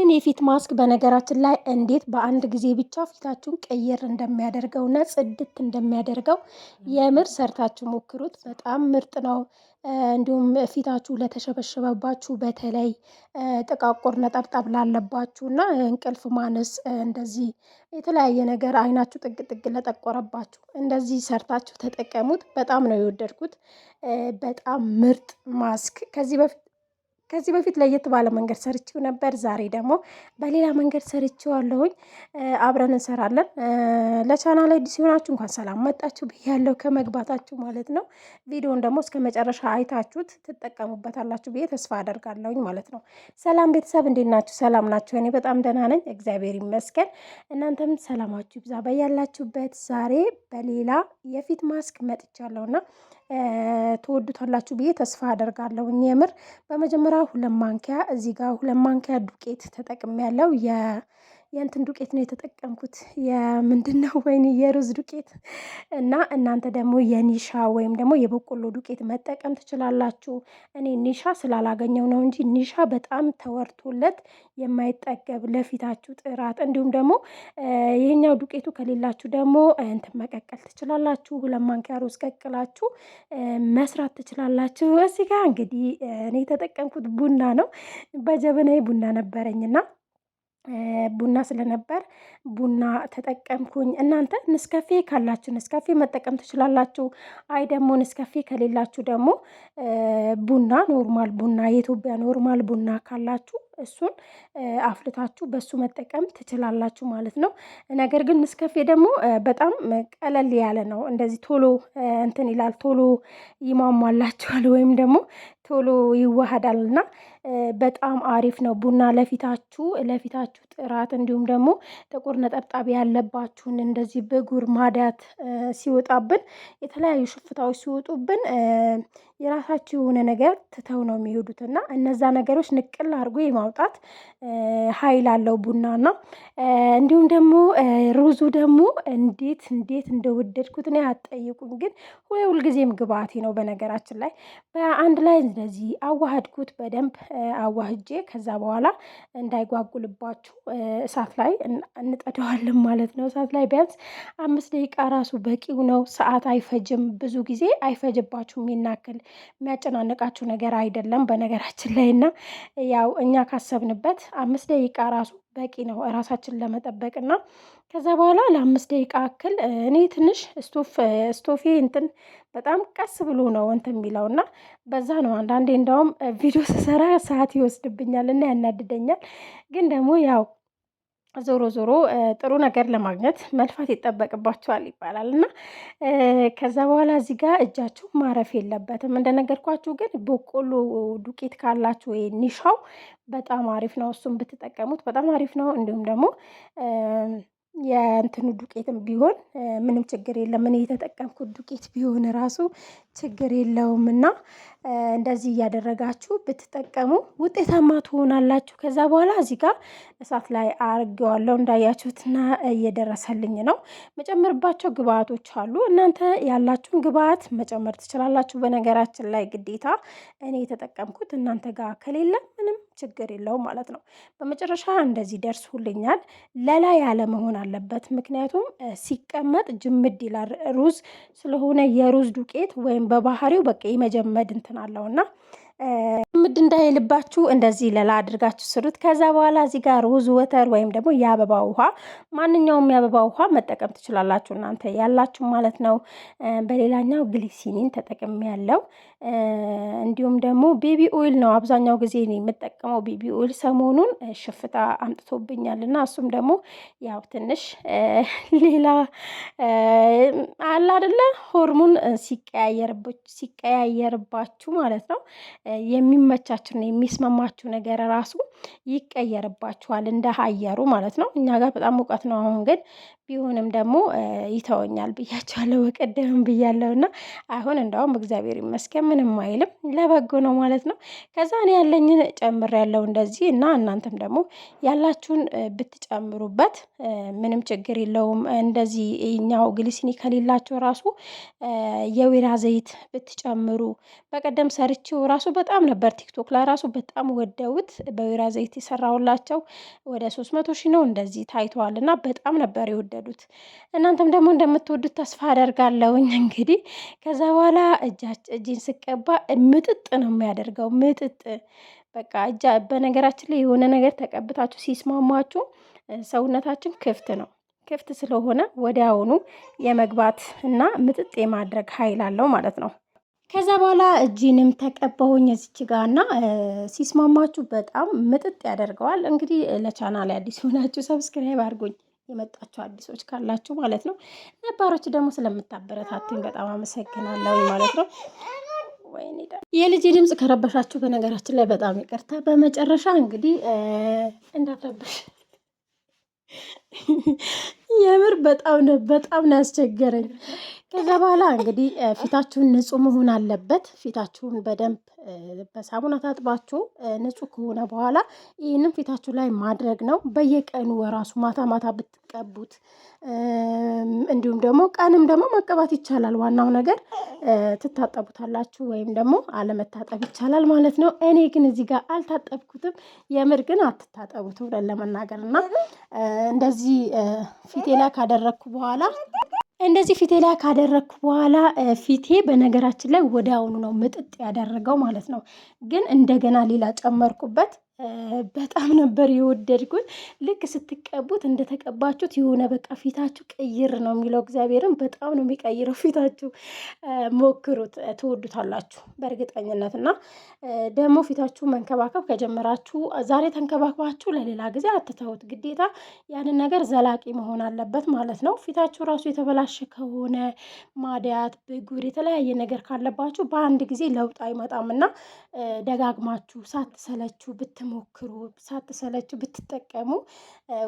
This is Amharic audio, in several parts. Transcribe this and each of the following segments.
ይህንን የፊት ማስክ በነገራችን ላይ እንዴት በአንድ ጊዜ ብቻ ፊታችሁን ቀይር እንደሚያደርገውና ጽድት እንደሚያደርገው የምር ሰርታችሁ ሞክሩት። በጣም ምርጥ ነው። እንዲሁም ፊታችሁ ለተሸበሸበባችሁ በተለይ ጥቋቁር ነጠብጣብ ላለባችሁ እና እንቅልፍ ማነስ እንደዚህ የተለያየ ነገር አይናችሁ ጥግ ጥግ ለጠቆረባችሁ እንደዚህ ሰርታችሁ ተጠቀሙት። በጣም ነው የወደድኩት። በጣም ምርጥ ማስክ ከዚህ በፊት ለየት ባለ መንገድ ሰርቼው ነበር። ዛሬ ደግሞ በሌላ መንገድ ሰርቼዋለሁኝ። አብረን እንሰራለን። ለቻናል አዲስ ሲሆናችሁ እንኳን ሰላም መጣችሁ ብያለሁ ከመግባታችሁ ማለት ነው። ቪዲዮውን ደግሞ እስከ መጨረሻ አይታችሁት ትጠቀሙበታላችሁ ብዬ ተስፋ አደርጋለሁኝ ማለት ነው። ሰላም ቤተሰብ እንዴት ናችሁ? ሰላም ናችሁ? እኔ በጣም ደህና ነኝ፣ እግዚአብሔር ይመስገን። እናንተም ሰላማችሁ ይብዛ በያላችሁበት። ዛሬ በሌላ የፊት ማስክ መጥቻለሁና ትወዱታላችሁ ብዬ ተስፋ አደርጋለሁ። የምር በመጀመሪያ 2 ማንኪያ እዚህ ጋር 2 ማንኪያ ዱቄት ተጠቅሜያለሁ። የእንትን ዱቄት ነው የተጠቀምኩት። የምንድነው ወይኔ የሩዝ ዱቄት እና እናንተ ደግሞ የኒሻ ወይም ደግሞ የበቆሎ ዱቄት መጠቀም ትችላላችሁ። እኔ ኒሻ ስላላገኘው ነው እንጂ ኒሻ በጣም ተወርቶለት የማይጠገብ ለፊታችሁ ጥራት፣ እንዲሁም ደግሞ ይሄኛው ዱቄቱ ከሌላችሁ ደግሞ እንትን መቀቀል ትችላላችሁ። 2 ማንኪያ ሩዝ ቀቅላችሁ መስራት ትችላላችሁ። እዚህ ጋር እንግዲህ እኔ የተጠቀምኩት ቡና ነው። በጀበናዬ ቡና ነበረኝና ቡና ስለነበር ቡና ተጠቀምኩኝ። እናንተ ንስካፌ ካላችሁ ንስካፌ መጠቀም ትችላላችሁ። አይ ደግሞ ንስካፌ ከሌላችሁ ደግሞ ቡና ኖርማል ቡና የኢትዮጵያ ኖርማል ቡና ካላችሁ እሱን አፍልታችሁ በሱ መጠቀም ትችላላችሁ ማለት ነው። ነገር ግን ንስካፌ ደግሞ በጣም ቀለል ያለ ነው። እንደዚህ ቶሎ እንትን ይላል፣ ቶሎ ይሟሟላችኋል ወይም ደግሞ ቶሎ ይዋሃዳል እና በጣም አሪፍ ነው። ቡና ለፊታችሁ ጥራት፣ እንዲሁም ደግሞ ጥቁር ነጠብጣብ ያለባችሁን እንደዚህ ብጉር ማዳት ሲወጣብን፣ የተለያዩ ሽፍታዎች ሲወጡብን የራሳችሁ የሆነ ነገር ትተው ነው የሚሄዱት እና እነዛ ነገሮች ንቅል አድርጎ የማውጣት ኃይል አለው ቡናና እንዲሁም ደግሞ ሩዙ ደግሞ እንዴት እንደወደድኩት ነው አትጠይቁኝ። ግን ሁልጊዜም ግብአቴ ነው። በነገራችን ላይ በአንድ ላይ እንደዚህ አዋህድኩት በደንብ አዋህጄ ከዛ በኋላ እንዳይጓጉልባችሁ እሳት ላይ እንጠደዋለን ማለት ነው። እሳት ላይ ቢያንስ 5 ደቂቃ ራሱ በቂው ነው። ሰዓት አይፈጅም፣ ብዙ ጊዜ አይፈጅባችሁም። ይናክል የሚያጨናንቃችሁ ነገር አይደለም በነገራችን ላይ እና ያው እኛ ካሰብንበት 5 ደቂቃ ራሱ በቂ ነው ራሳችንን ለመጠበቅ እና ከዛ በኋላ ለ5 ደቂቃ ያክል እኔ ትንሽ ስቶፌ እንትን በጣም ቀስ ብሎ ነው እንትን የሚለው እና በዛ ነው አንዳንዴ እንደውም ቪዲዮ ስሰራ ሰዓት ይወስድብኛል እና ያናድደኛል። ግን ደግሞ ያው ዞሮ ዞሮ ጥሩ ነገር ለማግኘት መልፋት ይጠበቅባቸዋል ይባላል እና ከዛ በኋላ እዚህ ጋር እጃችሁ ማረፍ የለበትም። እንደነገርኳችሁ ግን በቆሎ ዱቄት ካላችሁ ወይ ኒሻው በጣም አሪፍ ነው። እሱም ብትጠቀሙት በጣም አሪፍ ነው። እንዲሁም ደግሞ የእንትኑ ዱቄትም ቢሆን ምንም ችግር የለም። እኔ የተጠቀምኩት ዱቄት ቢሆን ራሱ ችግር የለውም እና እንደዚህ እያደረጋችሁ ብትጠቀሙ ውጤታማ ትሆናላችሁ። ከዛ በኋላ እዚህ ጋር እሳት ላይ አርጌዋለሁ እንዳያችሁትና እየደረሰልኝ ነው። መጨመርባቸው ግብአቶች አሉ። እናንተ ያላችሁን ግብአት መጨመር ትችላላችሁ። በነገራችን ላይ ግዴታ እኔ የተጠቀምኩት እናንተ ጋር ከሌለ ምንም ችግር የለውም ማለት ነው። በመጨረሻ እንደዚህ ደርሶልኛል። ለላ ያለ መሆን አለበት፣ ምክንያቱም ሲቀመጥ ጅምድ ይላል። ሩዝ ስለሆነ የሩዝ ዱቄት ወይም በባህሪው በቃ የመጀመድ እንትን አለውና ምድ እንዳይልባችሁ እንደዚህ ለላ አድርጋችሁ ስሩት። ከዛ በኋላ እዚህ ጋር ሩዝ ወተር ወይም ደግሞ የአበባ ውሃ፣ ማንኛውም የአበባ ውሃ መጠቀም ትችላላችሁ እናንተ ያላችሁ ማለት ነው። በሌላኛው ግሊሲኒን ተጠቅሜ ያለው እንዲሁም ደግሞ ቤቢ ኦይል ነው አብዛኛው ጊዜ እኔ የምጠቀመው ቤቢ ኦይል። ሰሞኑን ሽፍታ አምጥቶብኛል እና እሱም ደግሞ ያው ትንሽ ሌላ አለ አይደለ ሆርሞን ሲቀያየርባችሁ ማለት ነው የሚመቻችሁና የሚስማማችሁ ነገር ራሱ ይቀየርባችኋል እንደ አየሩ ማለት ነው። እኛ ጋር በጣም ሙቀት ነው አሁን፣ ግን ቢሆንም ደግሞ ይተወኛል ብያቸዋለሁ፣ በቀደም ብያለሁና አሁን እንደውም እግዚአብሔር ይመስገን ምንም አይልም፣ ለበጎ ነው ማለት ነው። ከዛ እኔ ያለኝን ጨምሬያለሁ እንደዚህ እና እናንተም ደግሞ ያላችሁን ብትጨምሩበት ምንም ችግር የለውም። እንደዚህ እኛው ግሊሲኒ ከሌላቸው ራሱ የወይራ ዘይት ብትጨምሩ፣ በቀደም ሰርቼው ራሱ በጣም ነበር ቲክቶክ ላይ ራሱ በጣም ወደውት በወይራ ዘይት የሰራሁላቸው ወደ 300 ሺህ ነው እንደዚህ ታይተዋል እና በጣም ነበር የወደዱት። እናንተም ደግሞ እንደምትወዱት ተስፋ አደርጋለሁኝ። እንግዲህ ከዛ በኋላ እጄን ስቀባ ምጥጥ ነው የሚያደርገው፣ ምጥጥ በቃ በነገራችን ላይ የሆነ ነገር ተቀብታችሁ ሲስማማችሁ ሰውነታችን ክፍት ነው። ክፍት ስለሆነ ወዲያውኑ የመግባት እና ምጥጥ የማድረግ ኃይል አለው ማለት ነው። ከዛ በኋላ እጅንም ተቀባሁኝ እዚች ጋር እና ሲስማማችሁ በጣም ምጥጥ ያደርገዋል። እንግዲህ ለቻናል አዲስ ሆናችሁ ሰብስክራይብ አድርጉኝ፣ የመጣችሁ አዲሶች ካላችሁ ማለት ነው። ነባሮች ደግሞ ስለምታበረታቱኝ በጣም አመሰግናለሁ ማለት ነው። የልጅ ድምፅ ከረበሻችሁ በነገራችን ላይ በጣም ይቅርታ። በመጨረሻ እንግዲህ እንዳትረበሽ የምር በጣም ነው ያስቸገረኝ። ከዛ በኋላ እንግዲህ ፊታችሁን ንጹህ መሆን አለበት። ፊታችሁን በደንብ በሳሙና ታጥባችሁ ንጹህ ከሆነ በኋላ ይህንን ፊታችሁ ላይ ማድረግ ነው። በየቀኑ ወራሱ ማታ ማታ ብትቀቡት እንዲሁም ደግሞ ቀንም ደግሞ መቀባት ይቻላል። ዋናው ነገር ትታጠቡታላችሁ ወይም ደግሞ አለመታጠብ ይቻላል ማለት ነው። እኔ ግን እዚህ ጋር አልታጠብኩትም። የምር ግን አትታጠቡት ብለን ለመናገር እና እንደዚህ ፊቴ ላይ ካደረግኩ በኋላ ፊቴ በነገራችን ላይ ወደ አሁኑ ነው ምጥጥ ያደረገው ማለት ነው። ግን እንደገና ሌላ ጨመርኩበት። በጣም ነበር የወደድኩት። ልክ ስትቀቡት እንደተቀባችሁት የሆነ በቃ ፊታችሁ ቅይር ነው የሚለው። እግዚአብሔርን በጣም ነው የሚቀይረው ፊታችሁ። ሞክሩት፣ ትወዱታላችሁ በእርግጠኝነት። እና ደግሞ ፊታችሁ መንከባከብ ከጀመራችሁ ዛሬ ተንከባክባችሁ ለሌላ ጊዜ አትተውት። ግዴታ ያንን ነገር ዘላቂ መሆን አለበት ማለት ነው። ፊታችሁ ራሱ የተበላሸ ከሆነ ማዲያት፣ ብጉር፣ የተለያየ ነገር ካለባችሁ በአንድ ጊዜ ለውጥ አይመጣም እና ደጋግማችሁ ሳትሰለችሁ ብትሞክሩ፣ ሳትሰለችሁ ብትጠቀሙ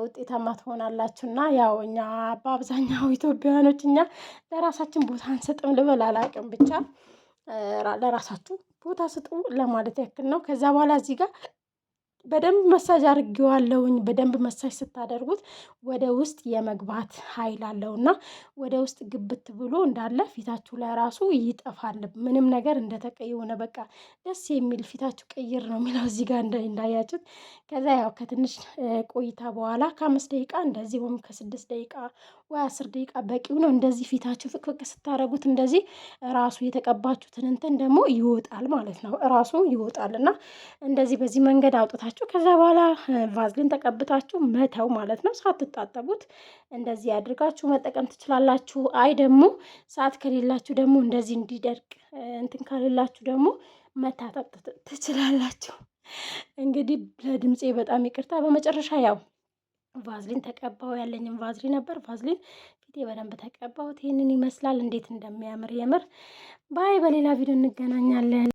ውጤታማ ትሆናላችሁ። እና ያው እኛ በአብዛኛው ኢትዮጵያውያኖች እኛ ለራሳችን ቦታ አንሰጥም ልበል አላውቅም፣ ብቻ ለራሳችሁ ቦታ ስጡ ለማለት ያክል ነው። ከዛ በኋላ እዚህ ጋር በደንብ መሳጅ አድርጌዋለሁኝ። በደንብ መሳጅ ስታደርጉት ወደ ውስጥ የመግባት ኃይል አለው እና ወደ ውስጥ ግብት ብሎ እንዳለ ፊታችሁ ላይ ራሱ ይጠፋል። ምንም ነገር እንደተቀየሆነ በቃ ደስ የሚል ፊታችሁ ቅይር ነው የሚለው እዚህ ጋር እንዳያችሁት። ከዛ ያው ከትንሽ ቆይታ በኋላ ከ5 ደቂቃ እንደዚህ ወይም ከ6 ደቂቃ ወይ 10 ደቂቃ በቂው ነው። እንደዚህ ፊታችሁ ፍቅፍቅ ስታደርጉት እንደዚህ ራሱ የተቀባችሁትን እንትን ደግሞ ይወጣል ማለት ነው። ራሱ ይወጣል እና እንደዚህ በዚህ መንገድ አውጥታችሁ ከዛ በኋላ ቫዝሊን ተቀብታችሁ መተው ማለት ነው። ሳትታጠቡት እንደዚህ አድርጋችሁ መጠቀም ትችላላችሁ። አይ ደግሞ ሰዓት ከሌላችሁ ደግሞ እንደዚህ እንዲደርቅ እንትን ከሌላችሁ ደግሞ መታጠብ ትችላላችሁ። እንግዲህ ለድምፄ በጣም ይቅርታ። በመጨረሻ ያው ቫዝሊን ተቀባው። ያለኝም ቫዝሊን ነበር። ቫዝሊን ፊቴ በደንብ ተቀባሁት። ይህንን ይመስላል። እንዴት እንደሚያምር የምር። ባይ በሌላ ቪዲዮ እንገናኛለን።